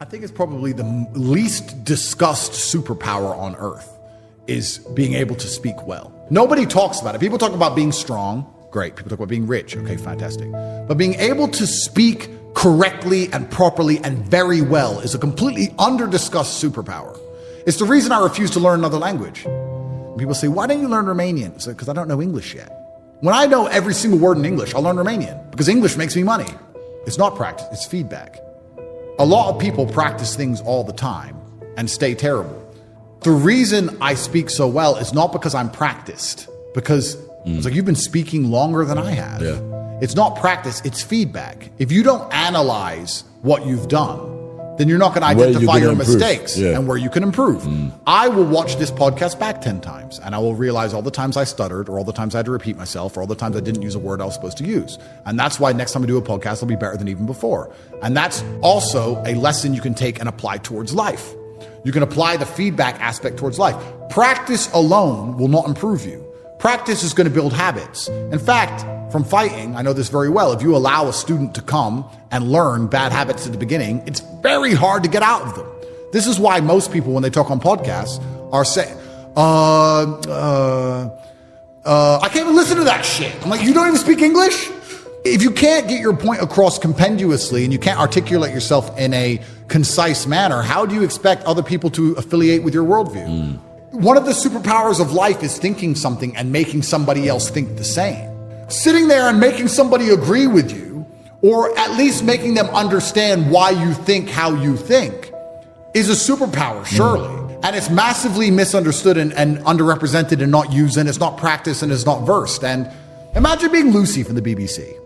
I think it's probably the least discussed superpower on earth is being able to speak well. Nobody talks about it. People talk about being strong. Great. People talk about being rich. Okay, fantastic. But being able to speak correctly and properly and very well is a completely under-discussed superpower. It's the reason I refuse to learn another language. People say, why don't you learn Romanian? It's because I don't know English yet. When I know every single word in English, I'll learn Romanian because English makes me money. It's not practice, it's feedback. A lot of people practice things all the time and stay terrible. The reason I speak so well is not because I'm practiced, because it's like you've been speaking longer than I have. Yeah. It's not practice, it's feedback. If you don't analyze what you've done, then you're not going to identify your mistakes and where you can improve. I will watch this podcast back 10 times and I will realize all the times I stuttered or all the times I had to repeat myself or all the times I didn't use a word I was supposed to use. And that's why next time I do a podcast, it'll be better than even before. And that's also a lesson you can take and apply towards life. You can apply the feedback aspect towards life. Practice alone will not improve you. Practice is going to build habits. In fact, from fighting, I know this very well. If you allow a student to come and learn bad habits at the beginning, it's very hard to get out of them. This is why most people, when they talk on podcasts, are saying, I can't even listen to that shit. I'm like, you don't even speak English? If you can't get your point across compendiously and you can't articulate yourself in a concise manner, how do you expect other people to affiliate with your worldview? One of the superpowers of life is thinking something and making somebody else think the same. Sitting there and making somebody agree with you, or at least making them understand why you think how you think, is a superpower, surely. And it's massively misunderstood and underrepresented and not used, and it's not practiced and it's not versed. And imagine being Lucy from the BBC.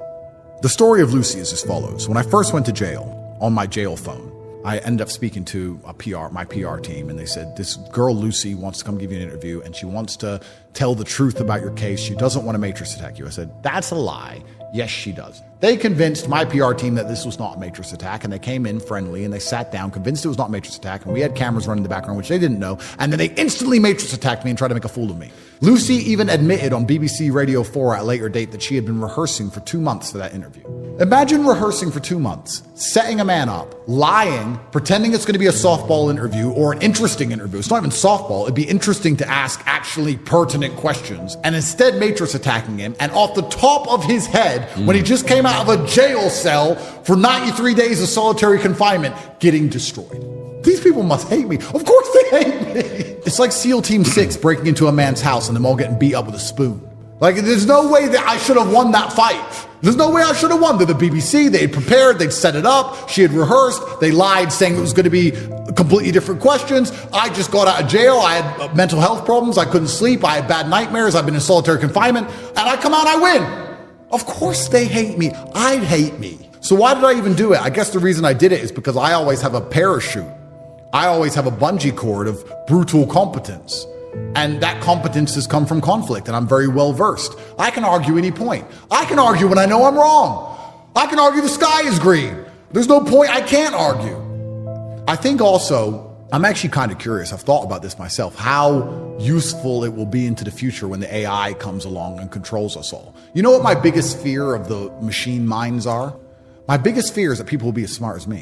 The story of Lucy is as follows. When I first went to jail, on my jail phone, I ended up speaking to my PR team, and they said, this girl, Lucy, wants to come give you an interview, and she wants to tell the truth about your case. She doesn't want to matrix attack you. I said, that's a lie. Yes, she does. They convinced my PR team that this was not a matrix attack, and they came in friendly, and they sat down, convinced it was not a matrix attack, and we had cameras running in the background, which they didn't know, and then they instantly matrix attacked me and tried to make a fool of me. Lucy even admitted on BBC Radio 4 at a later date that she had been rehearsing for 2 months for that interview. Imagine rehearsing for 2 months, setting a man up, lying, pretending it's going to be a softball interview or an interesting interview. It's not even softball. It'd be interesting to ask actually pertinent questions, and instead matrix attacking him, and off the top of his head, when he just came out of a jail cell for 93 days of solitary confinement, getting destroyed. These people must hate me. Of course they hate me. It's like SEAL Team 6 breaking into a man's house and them all getting beat up with a spoon. Like, there's no way that I should have won that fight. There's no way I should have won. They're the BBC. They had prepared. They'd set it up. She had rehearsed. They lied, saying it was going to be completely different questions. I just got out of jail. I had mental health problems. I couldn't sleep. I had bad nightmares. I've been in solitary confinement. And I come out, I win. Of course they hate me. I'd hate me. So why did I even do it? I guess the reason I did it is because I always have a parachute. I always have a bungee cord of brutal competence. And that competence has come from conflict, and I'm very well versed. I can argue any point. I can argue when I know I'm wrong. I can argue the sky is green. There's no point I can't argue. I think also, I'm actually kind of curious, I've thought about this myself, how useful it will be into the future when the AI comes along and controls us all. You know what my biggest fear of the machine minds are? My biggest fear is that people will be as smart as me.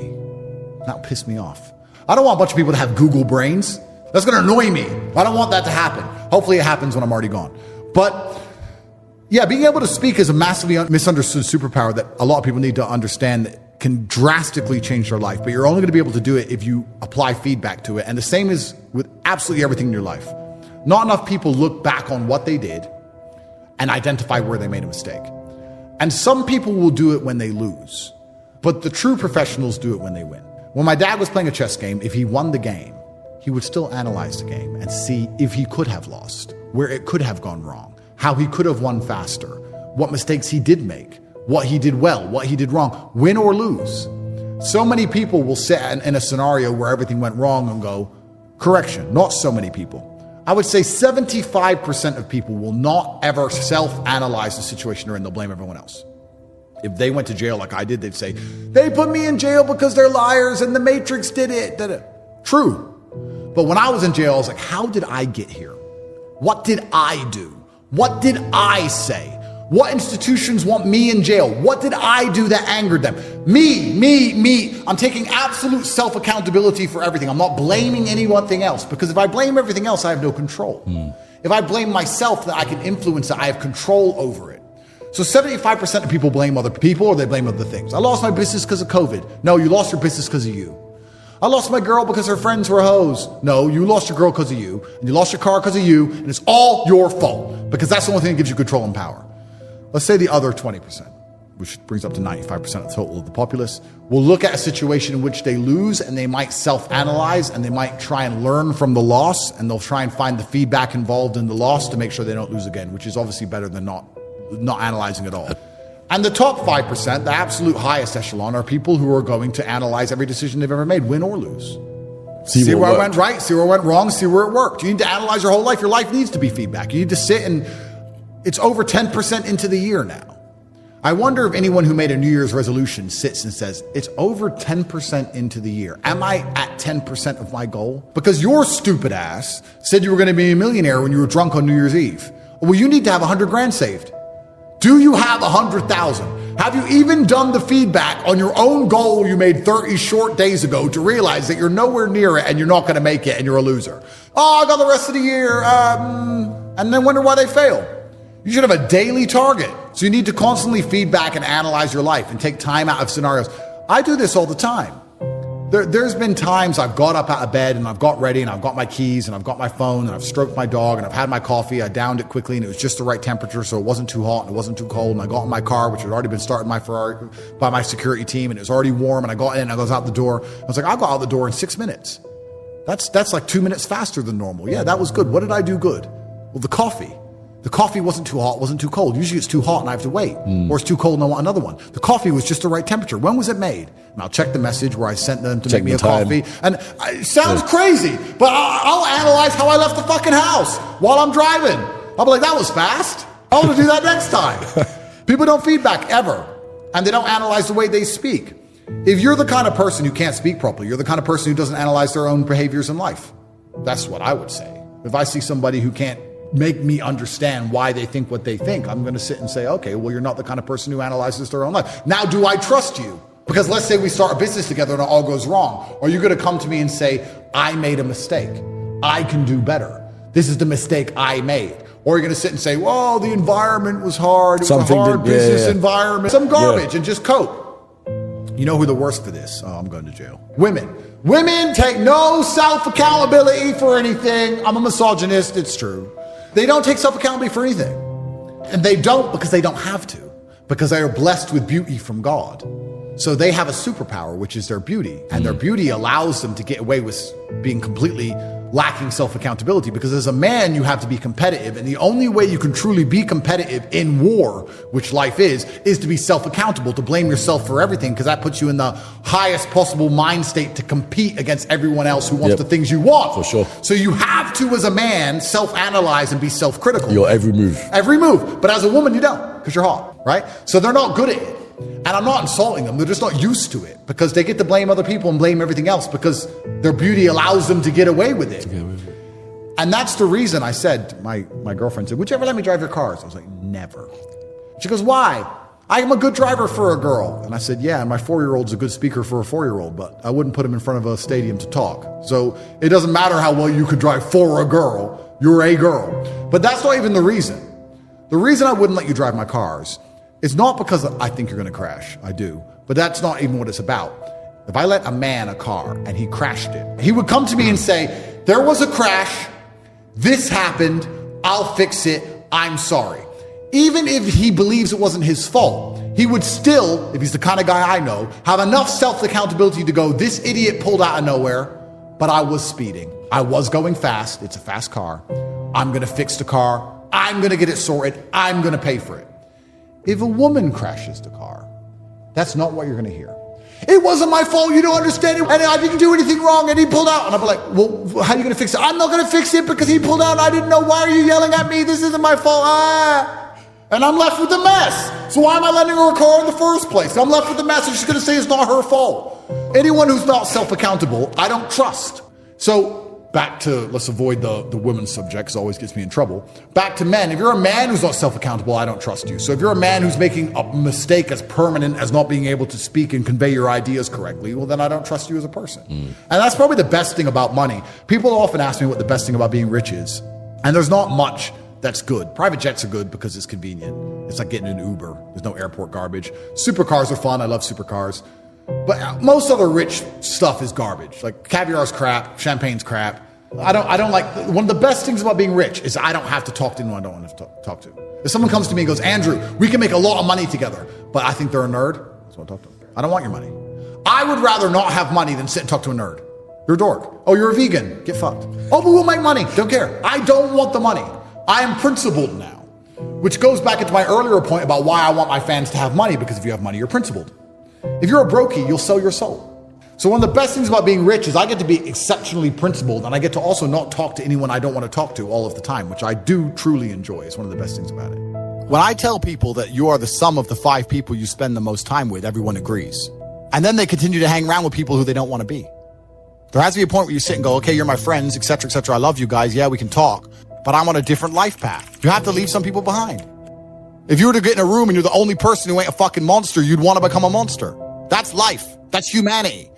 That will piss me off. I don't want a bunch of people to have Google brains. That's going to annoy me. I don't want that to happen. Hopefully it happens when I'm already gone. But yeah, being able to speak is a massively misunderstood superpower that a lot of people need to understand that can drastically change their life. But you're only going to be able to do it if you apply feedback to it. And the same is with absolutely everything in your life. Not enough people look back on what they did and identify where they made a mistake. And some people will do it when they lose. But the true professionals do it when they win. When my dad was playing a chess game, if he won the game, he would still analyze the game and see if he could have lost, where it could have gone wrong, how he could have won faster, what mistakes he did make, what he did well, what he did wrong, win or lose. So many people will sit in a scenario where everything went wrong and go, correction. Not so many people. I would say 75% of people will not ever self-analyze the situation they're in. They'll blame everyone else. If they went to jail like I did, they'd say, they put me in jail because they're liars and the Matrix did it. True. But when I was in jail, I was like, how did I get here? What did I do? What did I say? What institutions want me in jail? What did I do that angered them? Me. I'm taking absolute self-accountability for everything. I'm not blaming anything else, because if I blame everything else, I have no control. If I blame myself, then I can influence it. I have control over it. So 75% of people blame other people, or they blame other things. I lost my business because of COVID. No, you lost your business because of you. I lost my girl because her friends were hoes. No, you lost your girl because of you, and you lost your car because of you, and it's all your fault, because that's the only thing that gives you control and power. Let's say the other 20%, which brings up to 95% of the total of the populace, will look at a situation in which they lose, and they might self-analyze, and they might try and learn from the loss, and they'll try and find the feedback involved in the loss to make sure they don't lose again, which is obviously better than not analyzing at all. And the top 5%, the absolute highest echelon, are people who are going to analyze every decision they've ever made, win or lose. See where I went right, see where I went wrong, see where it worked. You need to analyze your whole life. Your life needs to be feedback. You need to sit, and it's over 10% into the year now. I wonder if anyone who made a New Year's resolution sits and says, it's over 10% into the year. Am I at 10% of my goal? Because your stupid ass said you were going to be a millionaire when you were drunk on New Year's Eve. Well, you need to have 100 grand saved. Do you have 100,000? Have you even done the feedback on your own goal you made 30 short days ago to realize that you're nowhere near it and you're not going to make it and you're a loser? Oh, I got the rest of the year, and then wonder why they fail. You should have a daily target. So you need to constantly feedback and analyze your life and take time out of scenarios. I do this all the time. There's been times I've got up out of bed and I've got ready and I've got my keys and I've got my phone and I've stroked my dog and I've had my coffee. I downed it quickly and it was just the right temperature, so it wasn't too hot and it wasn't too cold. And I got in my car, which had already been started by my security team, and it was already warm. And I got in and I was out the door. I was like, I got out the door in 6 minutes. That's like 2 minutes faster than normal. Yeah, that was good. What did I do good? Well, the coffee. The coffee wasn't too hot, wasn't too cold. Usually it's too hot and I have to wait. Or it's too cold and I want another one. The coffee was just the right temperature. When was it made? And I'll check the message where I sent them to make me a coffee. And it sounds crazy, but I'll analyze how I left the fucking house while I'm driving. I'll be like, that was fast. I want to do that next time. People don't feedback ever. And they don't analyze the way they speak. If you're the kind of person who can't speak properly, you're the kind of person who doesn't analyze their own behaviors in life. That's what I would say. If I see somebody who can't make me understand why they think what they think, I'm going to sit and say, okay, well, you're not the kind of person who analyzes their own life. Now, do I trust you? Because let's say we start a business together and it all goes wrong. Or you're going to come to me and say, I made a mistake. I can do better. This is the mistake I made. Or you're going to sit and say, well, the environment was hard. It was a hard business environment. Some garbage and just cope. You know who the worst for this? Oh, I'm going to jail. Women. Women take no self-accountability for anything. I'm a misogynist. It's true. They don't take self-accountability for anything. And they don't because they don't have to. Because they are blessed with beauty from God. So they have a superpower, which is their beauty. And their beauty allows them to get away with being completely lacking self-accountability. Because as a man, you have to be competitive. And the only way you can truly be competitive in war, which life is to be self-accountable, to blame yourself for everything. Because that puts you in the highest possible mind state to compete against everyone else who wants the things you want. For sure. So you have to, as a man, self-analyze and be self-critical. Your every move. Every move. But as a woman, you don't, because you're hot, right? So they're not good at it. And I'm not insulting them. They're just not used to it, because they get to blame other people and blame everything else because their beauty allows them to get away with it. And that's the reason I said, my girlfriend said, would you ever let me drive your cars? I was like, never. She goes, why? I am a good driver for a girl. And I said, yeah, and my 4-year-old's a good speaker for a 4-year-old, but I wouldn't put him in front of a stadium to talk. So it doesn't matter how well you could drive for a girl. You're a girl. But that's not even the reason. The reason I wouldn't let you drive my cars is not because I think you're going to crash. I do. But that's not even what it's about. If I let a man a car and he crashed it, he would come to me and say, there was a crash. This happened. I'll fix it. I'm sorry. Even if he believes it wasn't his fault, he would still, if he's the kind of guy I know, have enough self-accountability to go, this idiot pulled out of nowhere, but I was speeding. I was going fast. It's a fast car. I'm going to fix the car. I'm going to get it sorted. I'm going to pay for it. If a woman crashes the car, that's not what you're going to hear. It wasn't my fault. You don't understand it. And I didn't do anything wrong. And he pulled out. And I'll be like, well, how are you going to fix it? I'm not going to fix it because he pulled out. And I didn't know. Why are you yelling at me? This isn't my fault. And I'm left with the mess. So why am I letting her a car in the first place? I'm left with the mess. And she's going to say it's not her fault. Anyone who's not self-accountable, I don't trust. So back to, let's avoid the women's subject because it always gets me in trouble. Back to men. If you're a man who's not self-accountable, I don't trust you. So if you're a man who's making a mistake as permanent as not being able to speak and convey your ideas correctly, well, then I don't trust you as a person. And that's probably the best thing about money. People often ask me what the best thing about being rich is. And there's not much that's good. Private jets are good because it's convenient. It's like getting an Uber. There's no airport garbage. Supercars are fun. I love supercars. But most other rich stuff is garbage. Like caviar's crap, champagne's crap. I don't like, one of the best things about being rich is I don't have to talk to anyone I don't want to talk to. If someone comes to me and goes, Andrew, we can make a lot of money together, but I think they're a nerd, that's what I'll talk to them. I don't want your money. I would rather not have money than sit and talk to a nerd. You're a dork. Oh, you're a vegan. Get fucked. Oh, but we'll make money. Don't care. I don't want the money. I am principled now, which goes back into my earlier point about why I want my fans to have money, because if you have money, you're principled. If you're a brokey, you'll sell your soul. So one of the best things about being rich is I get to be exceptionally principled, and I get to also not talk to anyone I don't want to talk to all of the time, which I do truly enjoy. It's one of the best things about it. When I tell people that you are the sum of the 5 people you spend the most time with, everyone agrees. And then they continue to hang around with people who they don't want to be. There has to be a point where you sit and go, okay, you're my friends, etc., etc. I love you guys. Yeah, we can talk, but I'm on a different life path. You have to leave some people behind. If you were to get in a room and you're the only person who ain't a fucking monster, you'd want to become a monster. That's life. That's humanity.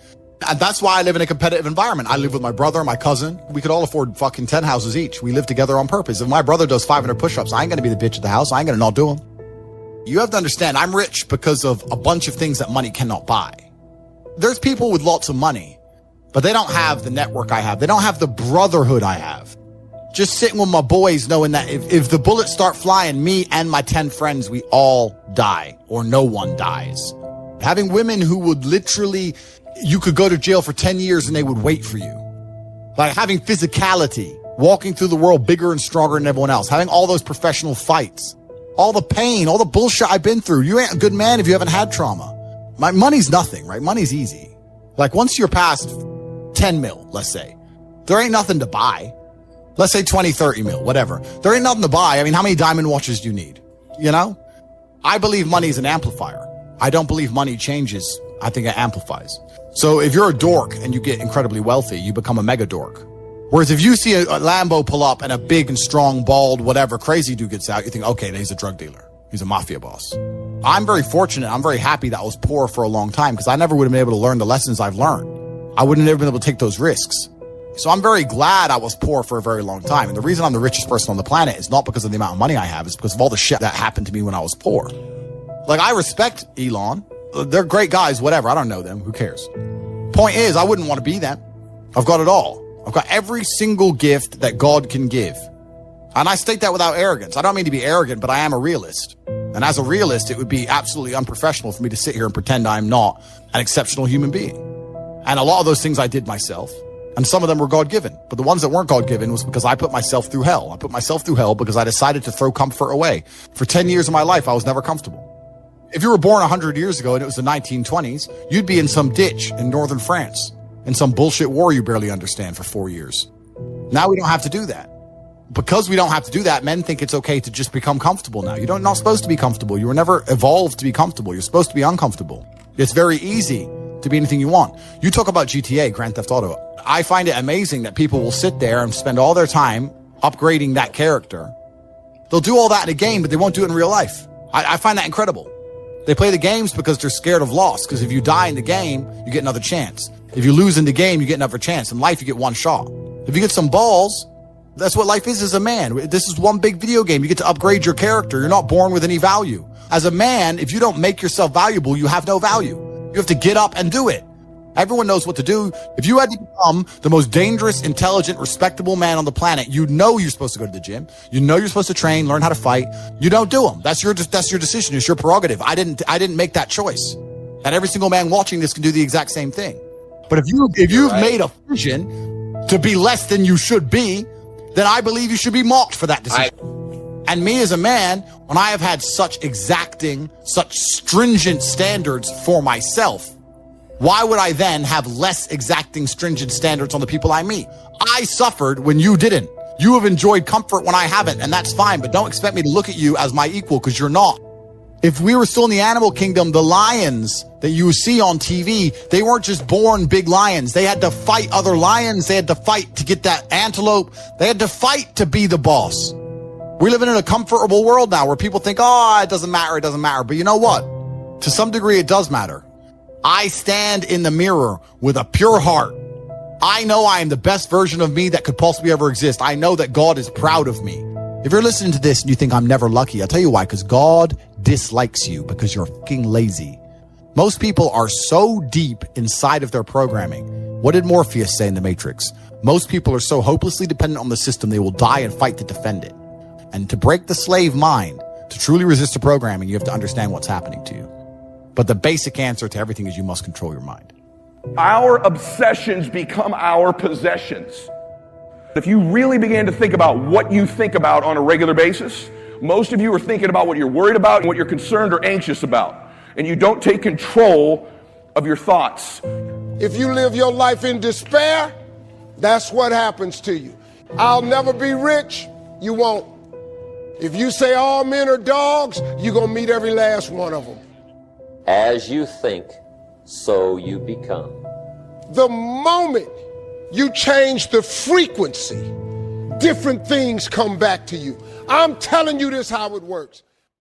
And that's why I live in a competitive environment. I live with my brother, my cousin. We could all afford fucking 10 houses each. We live together on purpose. If my brother does 500 push-ups, I ain't going to be the bitch at the house. I ain't going to not do them. You have to understand, I'm rich because of a bunch of things that money cannot buy. There's people with lots of money, but they don't have the network I have. They don't have the brotherhood I have. Just sitting with my boys knowing that if the bullets start flying, me and my 10 friends, we all die or no one dies. Having women who would literally, you could go to jail for 10 years and they would wait for you. Like having physicality, walking through the world bigger and stronger than everyone else, having all those professional fights, all the pain, all the bullshit I've been through. You ain't a good man if you haven't had trauma. My money's nothing, right? Money's easy. Like once you're past 10 mil, let's say, there ain't nothing to buy. Let's say 20, 30 mil, whatever. There ain't nothing to buy. I mean, how many diamond watches do you need? You know? I believe money is an amplifier. I don't believe money changes. I think it amplifies. So if you're a dork and you get incredibly wealthy, you become a mega dork. Whereas if you see a Lambo pull up and a big and strong, bald, whatever crazy dude gets out, you think, okay, he's a drug dealer. He's a mafia boss. I'm very fortunate. I'm very happy that I was poor for a long time because I never would have been able to learn the lessons I've learned. I wouldn't have never been able to take those risks. So I'm very glad I was poor for a very long time. And the reason I'm the richest person on the planet is not because of the amount of money I have. It's because of all the shit that happened to me when I was poor. Like, I respect Elon. They're great guys, whatever. I don't know them. Who cares? Point is, I wouldn't want to be them. I've got it all. I've got every single gift that God can give. And I state that without arrogance. I don't mean to be arrogant, but I am a realist. And as a realist, it would be absolutely unprofessional for me to sit here and pretend I'm not an exceptional human being. And a lot of those things I did myself. And some of them were God-given. But the ones that weren't God-given was because I put myself through hell. I put myself through hell because I decided to throw comfort away. For 10 years of my life, I was never comfortable. If you were born 100 years ago and it was the 1920s, you'd be in some ditch in northern France, in some bullshit war you barely understand for 4 years. Now we don't have to do that. Because we don't have to do that, men think it's okay to just become comfortable now. You're not supposed to be comfortable. You were never evolved to be comfortable. You're supposed to be uncomfortable. It's very easy to be anything you want. You talk about GTA, Grand Theft Auto. I find it amazing that people will sit there and spend all their time upgrading that character. They'll do all that in a game, but they won't do it in real life. I find that incredible. They play the games because they're scared of loss, because if you die in the game, you get another chance. If you lose in the game, you get another chance. In life, you get one shot. If you get some balls, that's what life is as a man. This is one big video game. You get to upgrade your character. You're not born with any value. As a man, if you don't make yourself valuable, you have no value. You have to get up and do it. Everyone knows what to do. If you had to become the most dangerous, intelligent, respectable man on the planet, you know you're supposed to go to the gym. You know you're supposed to train, learn how to fight. You don't do them. That's your decision. It's your prerogative. I didn't make that choice. And every single man watching this can do the exact same thing. But if you've made a decision to be less than you should be, then I believe you should be mocked for that decision. And me as a man, when I have had such exacting, such stringent standards for myself, why would I then have less exacting, stringent standards on the people I meet? I suffered when you didn't. You have enjoyed comfort when I haven't, and that's fine, but don't expect me to look at you as my equal, because you're not. If we were still in the animal kingdom, the lions that you see on TV, they weren't just born big lions. They had to fight other lions. They had to fight to get that antelope. They had to fight to be the boss. We're living in a comfortable world now where people think, oh, it doesn't matter, it doesn't matter. But you know what? To some degree, it does matter. I stand in the mirror with a pure heart. I know I am the best version of me that could possibly ever exist. I know that God is proud of me. If you're listening to this and you think I'm never lucky, I'll tell you why, because God dislikes you because you're fucking lazy. Most people are so deep inside of their programming. What did Morpheus say in The Matrix? Most people are so hopelessly dependent on the system, they will die and fight to defend it. And to break the slave mind, to truly resist the programming, you have to understand what's happening to you. But the basic answer to everything is you must control your mind. Our obsessions become our possessions. If you really began to think about what you think about on a regular basis, most of you are thinking about what you're worried about and what you're concerned or anxious about. And you don't take control of your thoughts. If you live your life in despair, that's what happens to you. I'll never be rich, you won't. If you say all men are dogs, you're going to meet every last one of them. As you think, so you become. The moment you change the frequency, different things come back to you. I'm telling you this how it works.